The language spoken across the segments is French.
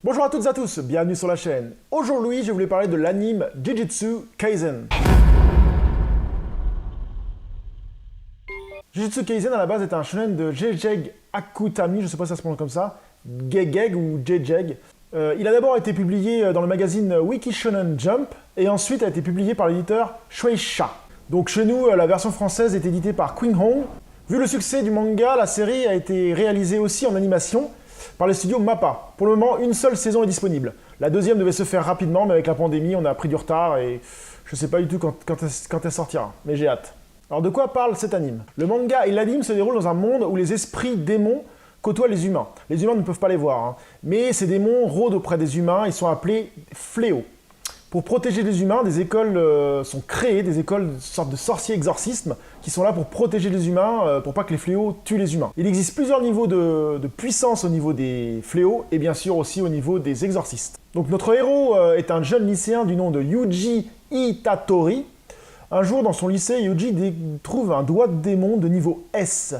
Bonjour à toutes et à tous, bienvenue sur la chaîne. Aujourd'hui, je voulais parler de l'anime Jujutsu Kaisen. Jujutsu Kaisen à la base est un shonen de Gegeg Akutami, je sais pas si ça se prononce comme ça, Gegeg ou Gegeg. Il a d'abord été publié dans le magazine Wiki Shonen Jump et ensuite a été publié par l'éditeur Shueisha. Donc chez nous, la version française est éditée par Queen Home. Vu le succès du manga, la série a été réalisée aussi en animation par le studio MAPPA. Pour le moment, une seule saison est disponible. La deuxième devait se faire rapidement, mais avec la pandémie, on a pris du retard et je sais pas du tout quand elle sortira, mais j'ai hâte. Alors de quoi parle cet anime? Le manga et l'anime se déroulent dans un monde où les esprits démons côtoient les humains. Les humains ne peuvent pas les voir, hein. Mais ces démons rôdent auprès des humains, ils sont appelés fléaux. Pour protéger les humains, des écoles sont créées, des écoles de sorte de sorciers exorcismes qui sont là pour protéger les humains, pour pas que les fléaux tuent les humains. Il existe plusieurs niveaux de puissance au niveau des fléaux et bien sûr aussi au niveau des exorcistes. Donc notre héros est un jeune lycéen du nom de Yuji Itatori. Un jour dans son lycée, Yuji trouve un doigt de démon de niveau S.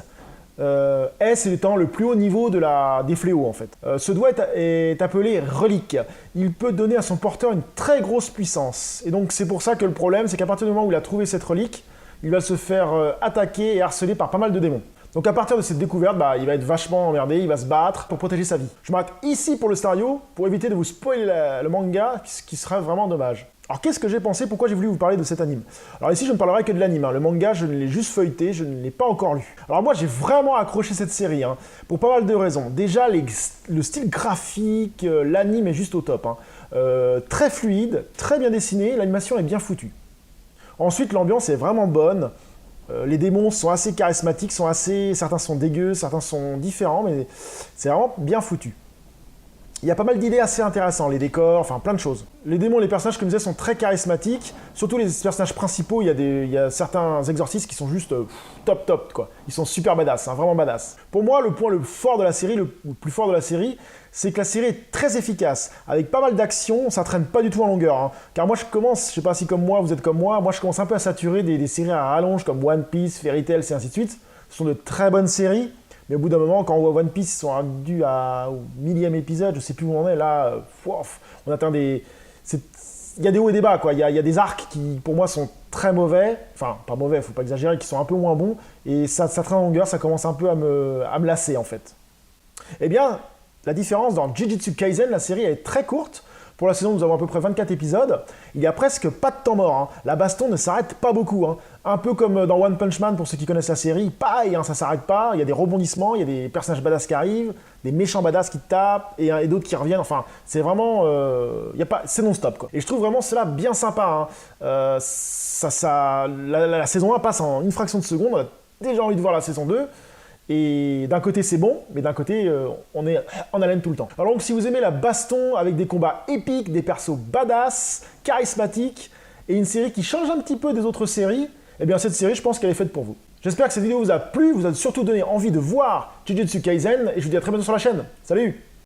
S étant le plus haut niveau des fléaux en fait. Ce doigt est appelé relique. Il peut donner à son porteur une très grosse puissance. Et donc c'est pour ça que le problème, c'est qu'à partir du moment où il a trouvé cette relique, il va se faire attaquer et harceler par pas mal de démons. Donc à partir de cette découverte, il va être vachement emmerdé, il va se battre pour protéger sa vie. Je m'arrête ici pour le scénario, pour éviter de vous spoiler le manga, ce qui serait vraiment dommage. Alors qu'est-ce que j'ai pensé, pourquoi j'ai voulu vous parler de cet anime? Alors ici je ne parlerai que de l'anime, hein. Le manga je l'ai juste feuilleté, je ne l'ai pas encore lu. Alors moi j'ai vraiment accroché cette série, hein, pour pas mal de raisons. Déjà le style graphique, l'anime est juste au top, hein. Très fluide, très bien dessiné, l'animation est bien foutue. Ensuite l'ambiance est vraiment bonne, les démons sont assez charismatiques, certains sont dégueux, certains sont différents, mais c'est vraiment bien foutu. Il y a pas mal d'idées assez intéressantes, les décors, enfin plein de choses. Les démons, les personnages, comme je disais, sont très charismatiques. Surtout les personnages principaux, il y a certains exorcistes qui sont juste top, quoi. Ils sont super badass, hein, vraiment badass. Pour moi, le point le fort de la série, le plus fort de la série, c'est que la série est très efficace, avec pas mal d'actions, ça traîne pas du tout en longueur. Hein. Car moi, je sais pas si comme moi, vous êtes comme moi je commence un peu à saturer des séries à rallonge comme One Piece, Fairy Tail, et ainsi de suite. Ce sont de très bonnes séries. Mais au bout d'un moment, quand on voit One Piece, ils sont rendus au millième épisode, je sais plus où on en est, là, on atteint des... Il y a des hauts et des bas, quoi. Il y a des arcs qui, pour moi, sont très mauvais, enfin, pas mauvais, faut pas exagérer, qui sont un peu moins bons, et ça traîne en longueur, ça commence un peu à me lasser, en fait. Eh bien, la différence dans Jujutsu Kaisen, la série est très courte. Pour la saison, nous avons à peu près 24 épisodes. Il n'y a presque pas de temps mort, hein. La baston ne s'arrête pas beaucoup, hein. Un peu comme dans One Punch Man, pour ceux qui connaissent la série, pareil, hein, ça s'arrête pas. Il y a des rebondissements, il y a des personnages badass qui arrivent, des méchants badass qui te tapent, et d'autres qui reviennent. Enfin, c'est vraiment... c'est non-stop, quoi. Et je trouve vraiment cela bien sympa, hein. La saison 1 passe en une fraction de seconde. On a déjà envie de voir la saison 2. Et d'un côté c'est bon, mais d'un côté on est en haleine tout le temps. Alors donc si vous aimez la baston avec des combats épiques, des persos badass, charismatiques, et une série qui change un petit peu des autres séries, eh bien cette série je pense qu'elle est faite pour vous. J'espère que cette vidéo vous a plu, vous a surtout donné envie de voir Jujutsu Kaisen, et je vous dis à très bientôt sur la chaîne. Salut!